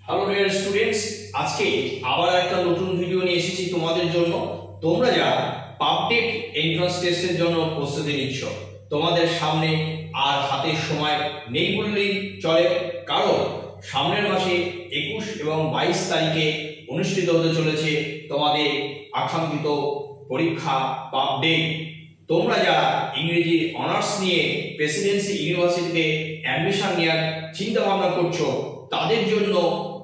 Hello dear students, আজকে আবার একটা নতুন ভিডিও নিয়ে এসেছি তোমাদের জন্য। তোমরা যারা পাবটেক এন্ট্রান্স টেস্টের জন্য প্রস্তুতি নিচ্ছ, তোমাদের সামনে আর হাতে সময় নেই বললেই চলে, কারণ সামনের মাসে 21 এবং 22 তারিখে অনুষ্ঠিত হতে চলেছে তোমাদের আকাঙ্ক্ষিত পরীক্ষা পাবটেক। তোমরা যারা ইংরেজি অনার্স নিয়ে প্রেসিডেন্সি ইউনিভার্সিটিতে অ্যাডমিশন নেওয়ার চিন্তা ভাবনা করছো, তাদের জন্য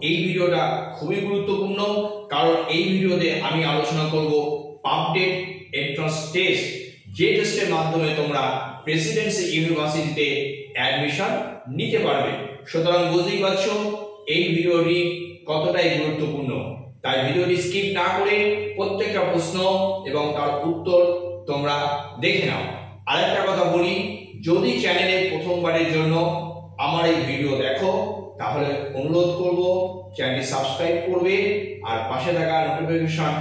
এই ভিডিওটা খুবই গুরুত্বপূর্ণ, কারণ এই ভিডিওতে আমি আলোচনা করব পাবটেক এন্ট্রান্স টেস্ট, যে টেস্টের মাধ্যমে তোমরা প্রেসিডেন্সি ইউনিভার্সিটিতে অ্যাডমিশন নিতে পারবে। সুতরাং বুঝতেই পারছো এই ভিডিওটি কতটাই গুরুত্বপূর্ণ, তাই ভিডিওটি স্কিপ না করে প্রত্যেকটা প্রশ্ন এবং তার উত্তর তোমরা দেখে নাও। আরেকটা কথা বলি, যদি চ্যানেলে প্রথমবারের জন্য আমার এই ভিডিও দেখো, তাহলে অনুরোধ করব চ্যানেলটি সাবস্ক্রাইব করবে আর পাশে থাকা নোটিফিকেশন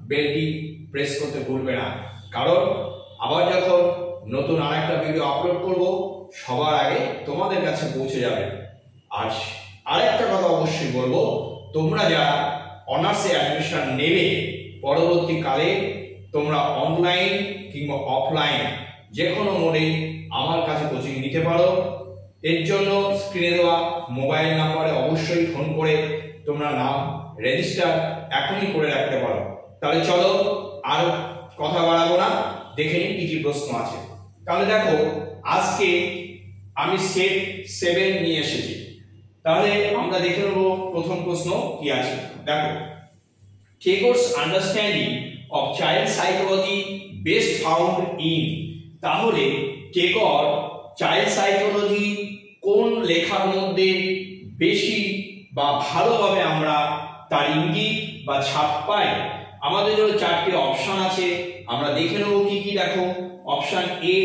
বেলটি প্রেস করতে ভুলবে না, কারণ আবার যখন নতুন আরেকটা ভিডিও আপলোড করব সবার আগে তোমাদের কাছে পৌঁছে যাবে। আর আরেকটা কথা অবশ্যই বলবো, তোমরা যারা অনার্সে অ্যাডমিশন নেবে, পরবর্তীকালে তোমরা অনলাইন কিংবা অফলাইন যে কোনো মোডে আমার কাছে কোচিং নিতে পারো। এর জন্য স্ক্রিনে দেওয়া মোবাইল নাম্বারে অবশ্যই ফোন করে তোমরা নাম রেজিস্টার এখনই করে রাখতে পারো। তাহলে চলো আর কথা বাড়াবো না, দেখে নিই কি কি প্রশ্ন আছে। তাহলে দেখো, আজকে আমি সেট 7 নিয়ে এসেছি। তাহলে আমরা দেখে নেব প্রথম প্রশ্ন কি আছে। দেখো, Tagore's understanding of child psychology best found in, তাহলে টেগর চাইল্ড সাইকোলজি কোন লেখার মধ্যে বেশি বা ভালোভাবে আমরা তার ইঙ্গিত বা ছাপ পাই? আমাদের জন্য চারটি অপশন আছে, আমরা দেখে নেব কি কি। দেখো, অপশন এ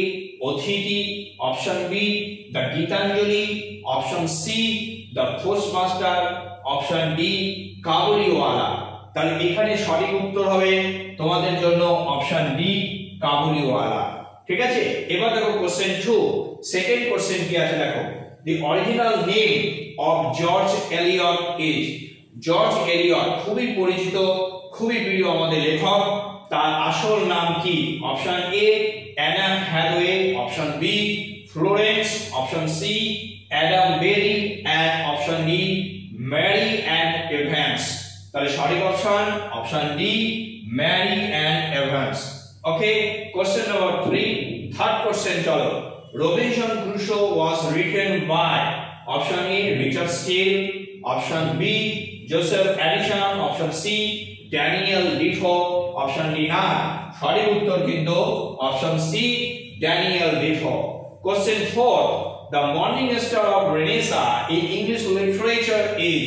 অতিথি, option B the Gitanjali, option C the postmaster, option D Kabuliwala. তাহলে এখানে সঠিক উত্তর হবে তোমাদের জন্য অপশন ডি কাবুলিওয়ালা। ঠিক আছে, এবার দেখো কোশ্চেন 2, সেকেন্ড কোশ্চেন কি আছে। দেখো, the original name of George Eliot is. George Eliot খুবই পরিচিত, খুবই প্রিয় আমাদের লেখক, তার আসল নাম কি? Option A Anna Hathaway, option B Florence, option C Adam Berry and option D Mary Ann Evans. তাহলে সঠিক option D Mary Ann Evans. Okay, question number 3, third question chalo. Robinson Crusoe was written by, option A Richard Steele, option B Joseph Addison, option C Daniel Defoe, option D না, সঠিক উত্তর কিন্তু option C Daniel Defoe. Question 4, the morning star of Renaissance in English literature is,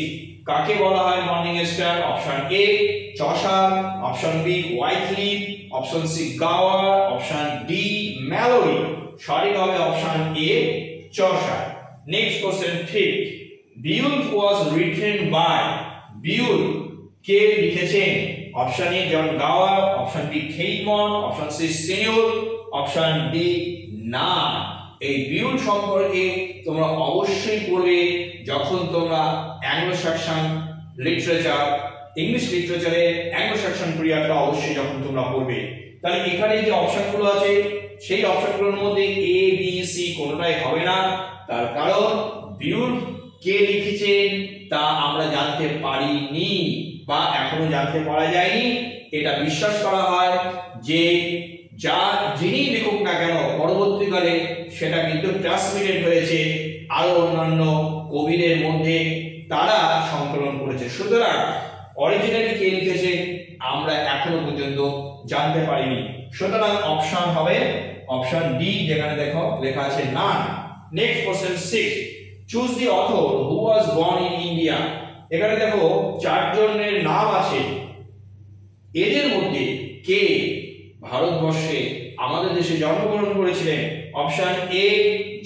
কাকে বলা হয় morning star? Option A Chaucer, option B Wycliffe, option C Gower, option D Malory. সঠিক হবে option A Chaucer. Next question 5, Beowulf was written by, Beowulf কে লিখেছেন? Option A John Gower, option B Caedmon, option C senior, option D না। এই Beowulf সম্পর্কে তোমরা অবশ্যই পড়বে যখন তোমরা অ্যাংলো স্যাক্সন লিটারেচার, ইংলিশ লিটারেচারে অ্যাংলো স্যাক্সন পিরিয়ডটা অবশ্যই যখন তোমরা পড়বে। তাহলে এখানে যে অপশনগুলো আছে সেই অপশনগুলোর মধ্যে এ বি সি কোনটাই হবে না, তার কারণ বিউল কে লিখেছেন তা আমরা জানতে পারিনি বা এখনো জানতে পারা যায়নি। এটা বিশ্বাস করা হয় যে যিনি লিখুক না কেন, পরবর্তীকালে সেটা কিন্তু ট্রান্সমিটেড হয়েছে আরো অন্যান্য কবিদের মধ্যে, তারা সংকলন করেছে। সুতরাং অরিজিনালি কে লিখেছে আমরা এখনো পর্যন্ত জানতে পারিনি। সুতরাং অপশন হবে অপশন ডি, যেখানে দেখো লেখা আছে না। Next question 6, choose the author who was born in India. এখানে দেখো চারজনের নাম আছে, এদের মধ্যে কে ভারতবর্ষে আমাদের দেশে জন্মগ্রহণ করেছিলেন? Option A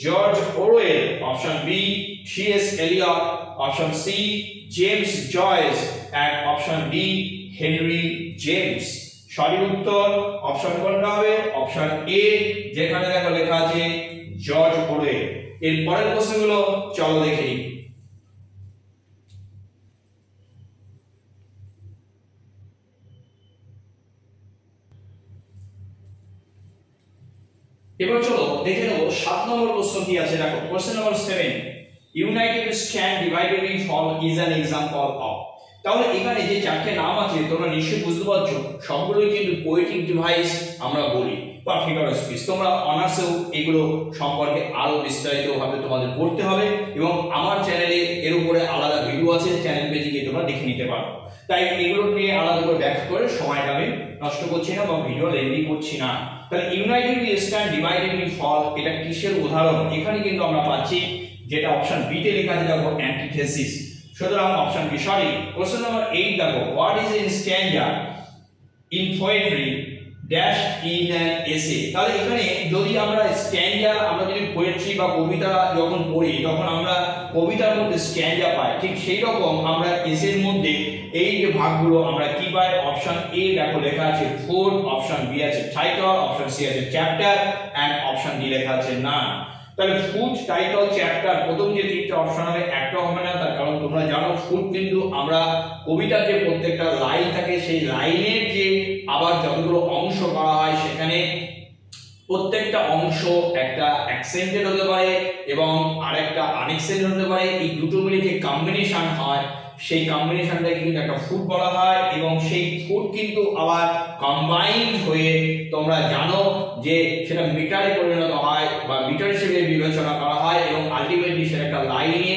George Orwell, option B TS. Eliot, option C James Joyce and option D Henry James. সঠিক উত্তর অপশন কোনটা হবে? অপশন এ, যেখানে দেখো লেখা আছে জর্জ ওরওয়েল। এর পরের প্রশ্নগুলো চলো দেখে নিই। এবার চলো দেখে নেব 7 নম্বর প্রশ্ন কি আছে। দেখো question number 7, united stand divided in fall is an example of. তাহলে এখানে যে চারটে নাম আছে তোমরা নিশ্চয়ই বুঝতে পারছো, সবগুলোই কিন্তু পোয়েটিক ডিভাইস আমরা বলি বা ফিগার অফ স্পিচ। তোমরা অনার্সেও এগুলো সম্পর্কে আরো বিস্তারিতভাবে তোমাদের পড়তে হবে এবং আমার চ্যানেলে এর উপরে আলাদা ভিডিও আছে, চ্যানেল পেজে গিয়ে তোমরা দেখে নিতে পারো। তাই এগুলো নিয়ে আলাদা করে ব্যাখ্যা করে সময়টা আমি নষ্ট করছি না বা ভিডিও লেন্দি করছি না। তাহলে united stand divided in fall এটা কিসের উদাহরণ? এখানে কিন্তু আমরা পাচ্ছি যেটা অপশন বি তে লেখা আছে, দেখো অ্যান্টিথেসিস। সুতরাং option B sorry. Question number 8 দেখো, what is a stanza in poetry dash in an essay. তাহলে এখানে যদি আমরা স্ট্যান্ডা, আমরা যদি পোয়েট্রি বা কবিতা যখন পড়ি তখন আমরা কবিতার মধ্যে স্ট্যান্ডা পাই, ঠিক সেই রকম আমরা এসের মধ্যে এই যে ভাগগুলো আমরা কি পাই? অপশন এ দেখো লেখা আছে ফোর, অপশন বি আছে টাইটল, অপশন সি আছে চ্যাপ্টার এন্ড অপশন ডি লেখা আছে নান। তাহলে ফুড, টাইটল, চ্যাপ্টার প্রথম যে তিনটা অপশন হবে একটা হবে না, তার কারণ তোমরা জানো ফুড কিন্তু আমরা কবিতার যে প্রত্যেকটা লাইন থাকে সেই লাইনের যে আবার যতগুলো অংশ করা হয় সেখানে প্রত্যেকটা অংশ একটা অ্যাকসেন্টেড হতে পারে এবং আরেকটা আনএক্সেন্টেড হতে পারে। এই দুটো মিলে যে কম্বিনেশন হয় সেই কম্বিনেশনটাকে কিন্তু একটা ফুড বলা হয় এবং সেই ফুড কিন্তু আবার কম্বাইন্ড হয়ে তোমরা জানো যে সেটা মিটারে পরিণত হয় বা মিটার হিসেবে বিবেচনা করা হয় এবং আলটিমেটলি সেটা একটা লাইনে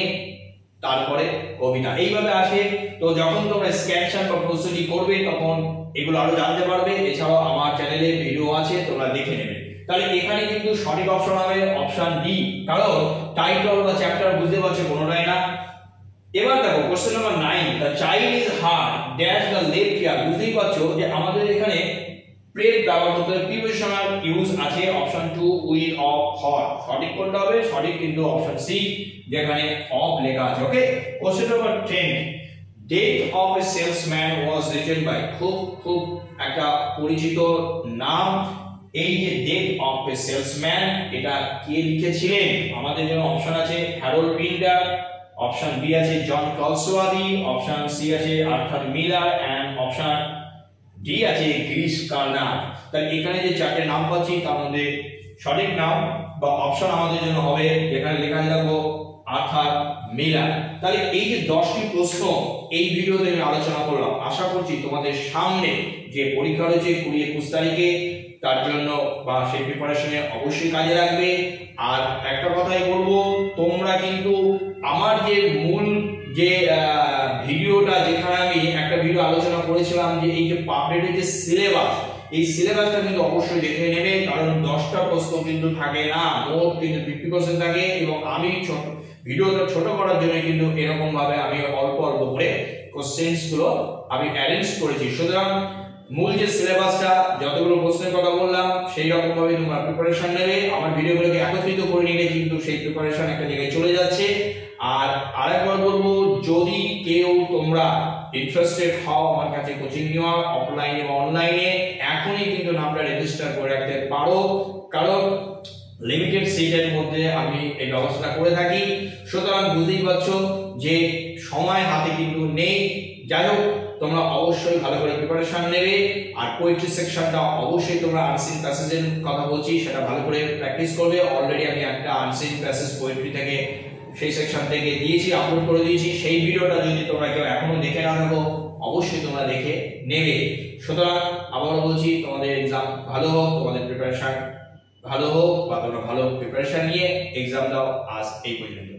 তারপরে কবিতা এইভাবে আসে। তো যখন তোমরা স্ক্যানশন বা প্রস্তুতি করবে তখন এগুলো আরো জানতে পারবে। এছাড়াও আমার চ্যানেলে ভিডিও আছে, তোমরা দেখে নেবে। তাহলে এখানে কিন্তু সঠিক অপশন হবে অপশন ডি, কারণ টাইটল বা চ্যাপ্টার বুঝতে পারছো কোনোটাই না। এবার দেখো question number 9, the child is hard dash the left ear. বুঝতেই পারছো যে আমাদের এখানে প্রেপ ব্যবহার করতে হবে, প্রিপোজিশনাল ইউজ আছে অপশন 2 উইল অফ ফর। সঠিক কোনটা হবে? সঠিক কিন্তু অপশন সি, যেখানে অফ লেখা আছে। Okay, question number 10, death of a salesman was written by. খুব একটা পরিচিত নাম। এই যে ডেথ অফ এ সেলসম্যান এটা কে লিখেছিলেন? আমাদের জন্য অপশন আছে হ্যারোল্ড পিন্ডার, অপশন বি আছে জন টলস্টয়, অপশন সি আছে Arthur Miller and option D আছে গ্রিস কার্নার। তাহলে এখানে যে চারটে নাম পাচ্ছি তার মধ্যে সঠিক নাম বা অপশন আমাদের জন্য হবে যেখানে লেখা আছে দেখো আর্থার মিলার। তাহলে এই যে 10টি প্রশ্ন এই ভিডিওতে আমি আলোচনা করলাম, আশা করছি তোমাদের সামনে যে পরীক্ষা রয়েছে 20-21 তারিখে তার জন্য বা সেই প্রিপারেশনে অবশ্যই কাজে লাগবে। আর একটা কথাই বলবো, তোমরা কিন্তু আমার যে মূল যে ভিডিওটা যেখানে আমি একটা ভিডিও আলোচনা করেছিলাম যে এই যে পাবলিকের যে সিলেবাস, এই সিলেবাসটা কিন্তু অবশ্যই দেখে নেবে, কারণ 10টা প্রশ্ন কিন্তু থাকে না, মোট কিন্তু 50% থাকে এবং আমি ভিডিওটা ছোট করার জন্য কিন্তু এরকম ভাবে আমি অল্প অল্প করে কোশ্চেনস গুলো আমি অ্যারেঞ্জ করেছি। সুতরাং মূল যে সিলেবাসটা যতগুলো প্রশ্নের কথা বললাম সেই রকম ভাবে তোমরা প্রিপারেশন নেবে। আমার ভিডিওগুলোকে একত্রিত করে নিলে কিন্তু সেই প্রিপারেশন একটা জায়গায় চলে যাচ্ছে। আর আরেকবার বলবো, যদি কেউ তোমরা ইন্টারেস্টেড হও আমার কাছে কোচিং নেওয়া অফলাইনে বা অনলাইনে, এখনই কিন্তু নামটা রেজিস্টার করে রাখতে পারো, কারণ লিমিটেড সিটের মধ্যে আমি এই ব্যবস্থা করে থাকি। সুতরাং বুঝতেই পারছো যে সময় হাতে কিন্তু নেই। যাই হোক, তোমরা অবশ্যই ভালো করে প্রিপারেশন নেবে। আর পোয়েট্রি সেকশনটা অবশ্যই তোমরা আনসিন প্যাসেজের কথা বলছি সেটা ভালো করে প্র্যাকটিস করবে। অলরেডি আমি একটা আনসিন প্যাসেজ পোয়েট্রি থেকে সেই সেকশন থেকে দিয়েছি, আপলোড করে দিয়েছি। সেই ভিডিওটা যদি তোমরা কেউ এখনো দেখে না থাকো অবশ্যই তোমরা দেখে নেবে। সুতরাং আবারও বলছি, তোমাদের এক্সাম ভালো হোক, তোমাদের প্রিপারেশন ভালো হোক বা তোমরা ভালো প্রিপারেশন নিয়ে এক্সাম দাও। আজ এই পর্যন্ত।